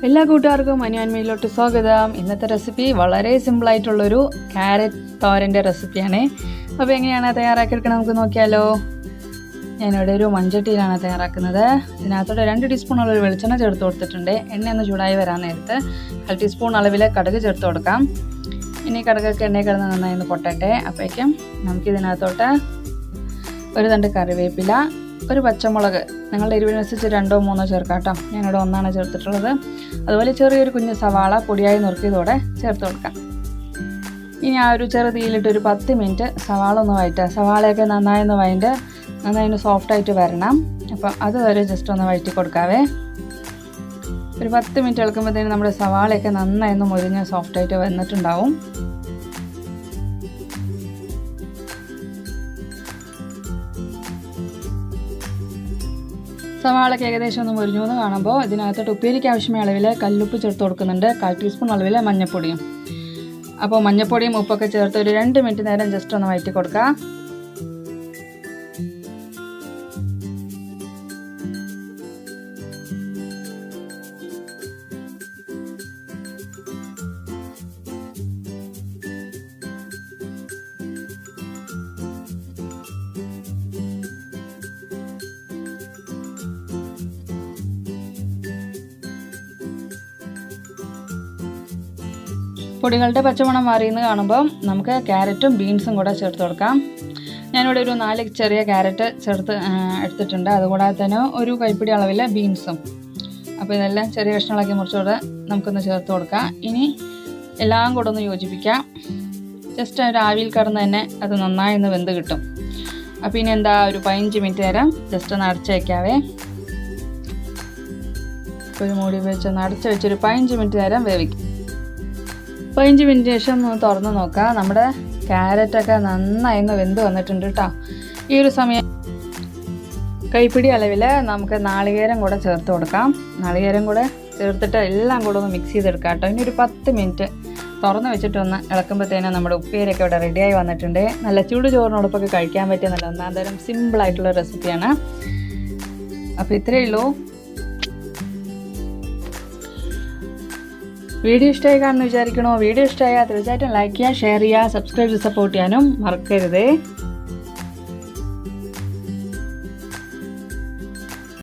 എല്ലാ കൂട്ടുകാർക്കും മനുവാൻമയിലോട്ട് സ്വാഗതം. ഇന്നത്തെ റെസിപ്പി വളരെ സിമ്പിളായിട്ടുള്ളൊരു ക്യാരറ്റ് തോരൻ്റെ റെസിപ്പിയാണ്. അപ്പോൾ എങ്ങനെയാണ് തയ്യാറാക്കിയെടുക്കണം നമുക്ക് നോക്കിയാലോ. ഞാനിവിടെ ഒരു മൺചട്ടിയിലാണ് തയ്യാറാക്കുന്നത്. ഇതിനകത്തോടെ 2 ടീസ്പൂൺ അളവിൽ വെളിച്ചെണ്ണ ചേർത്ത് കൊടുത്തിട്ടുണ്ട്. എണ്ണ ഒന്ന് ചൂടായി വരാൻ നേരത്ത് 1/2 ടീസ്പൂൺ അളവിൽ കടുക് ചേർത്ത് കൊടുക്കാം. ഇനി കടുകൊക്കെ എണ്ണയിൽ കിടന്ന് നന്നായി ഒന്ന് പൊട്ടട്ടെ. അപ്പോഴേക്കും നമുക്കിതിനകത്തോട്ട് ഒരു തണ്ട് കറിവേപ്പില, ഒരു പച്ചമുളക്, നിങ്ങളുടെ എരിവിനനുസരിച്ച് 2 or 3 ചേർക്കാം കേട്ടോ. ഞാനിവിടെ 1 ചേർത്തിട്ടുള്ളത്. അതുപോലെ ചെറിയൊരു കുഞ്ഞ് സവാള പൊടിയായി നുറുക്കിയതോടെ ചേർത്ത് കൊടുക്കാം. ഇനി ആ ഒരു ചെറു തീയിലിട്ട് ഒരു 10 മിനിറ്റ് സവാള ഒന്ന് വഴറ്റുക. സവാളയൊക്കെ നന്നായി ഒന്ന് സോഫ്റ്റായിട്ട് വരണം. അപ്പം അതുവരെ ജസ്റ്റ് ഒന്ന് വഴറ്റി കൊടുക്കാവേ. ഒരു 10 മിനിറ്റ് ഇളക്കുമ്പോഴത്തേനും നമ്മുടെ സവാളയൊക്കെ നന്നായി ഒന്ന് മുരിഞ്ഞ് സോഫ്റ്റായിട്ട് വന്നിട്ടുണ്ടാവും. സവാളയ്ക്ക് ഏകദേശം ഒന്ന് മുരിഞ്ഞു എന്ന് കാണുമ്പോൾ ഇതിനകത്തോട്ട് ഉപ്പേരിക്ക് ആവശ്യമായ അളവിൽ കല്ലുപ്പ് ചേർത്ത് കൊടുക്കുന്നുണ്ട്. 1/4 ടീസ്പൂൺ അളവിൽ മഞ്ഞൾപ്പൊടിയും. അപ്പോൾ മഞ്ഞൾപ്പൊടിയും ഉപ്പൊക്കെ ചേർത്ത് ഒരു 2 മിനിറ്റ് നേരം ജസ്റ്റ് ഒന്ന് വഴറ്റി കൊടുക്കുക. പൊടികളുടെ പച്ചമണം മാറിയെന്ന് കാണുമ്പോൾ നമുക്ക് ക്യാരറ്റും ബീൻസും കൂടെ ചേർത്ത് കൊടുക്കാം. ഞാനിവിടെ ഒരു 4 ചെറിയ ക്യാരറ്റ് എടുത്തിട്ടുണ്ട്. അതുകൂടാതെ തന്നെ ഒരു കൈപ്പിടി അളവിൽ ബീൻസും. അപ്പോൾ ഇതെല്ലാം ചെറിയ കഷ്ണങ്ങളാക്കി മുറിച്ചോടെ നമുക്കൊന്ന് ചേർത്ത് കൊടുക്കാം. ഇനി എല്ലാം കൂടെ ഒന്ന് യോജിപ്പിക്കാം. ജസ്റ്റ് ഒരു ആവിയിൽ കിടന്ന് തന്നെ അത് നന്നായി ഒന്ന് വെന്ത് കിട്ടും. അപ്പോൾ ഇനി ഒരു 15 മിനിറ്റ് നേരം ജസ്റ്റ് ഒന്ന് അടച്ച് വയ്ക്കാവേ. ഒരു മൂടി വെച്ചൊന്ന് അടച്ച് വെച്ചൊരു 15 മിനിറ്റ് നേരം വേവിക്കും. 15 മിനിറ്റിന് ശേഷം ഒന്ന് തുറന്ന് നോക്കാം. നമ്മുടെ ക്യാരറ്റൊക്കെ നന്നായി ഒന്ന് വെന്ത് വന്നിട്ടുണ്ട് കേട്ടോ. ഈ ഒരു സമയം കൈപ്പിടി അളവിൽ നമുക്ക് നാളികേരം കൂടെ ചേർത്ത് കൊടുക്കാം. നാളികേരം കൂടെ ചേർത്തിട്ട് എല്ലാം കൂടെ ഒന്ന് മിക്സ് ചെയ്തെടുക്കാം കേട്ടോ. ഇനി ഒരു 10 മിനിറ്റ് തുറന്ന് വെച്ചിട്ടൊന്ന് ഇളക്കുമ്പോഴത്തേനും നമ്മുടെ ഉപ്പേരിയൊക്കെ ഇവിടെ റെഡിയായി വന്നിട്ടുണ്ട്. നല്ല ചൂട് ചോറിനോടൊപ്പൊക്കെ കഴിക്കാൻ പറ്റിയ നല്ല ഒന്നാന്തരം സിമ്പിളായിട്ടുള്ള റെസിപ്പിയാണ്. അപ്പോൾ ഇത്രയേ ഉള്ളൂ. വീഡിയോ ഇഷ്ടമായി കാണുമെന്ന് വിചാരിക്കണോ? വീഡിയോ ഇഷ്ടമായാൽ തീർച്ചയായിട്ടും ലൈക്ക് ചെയ്യുക, ഷെയർ ചെയ്യുക, സബ്സ്ക്രൈബ് ചെയ്ത് സപ്പോർട്ട് ചെയ്യാനും മറക്കരുത്.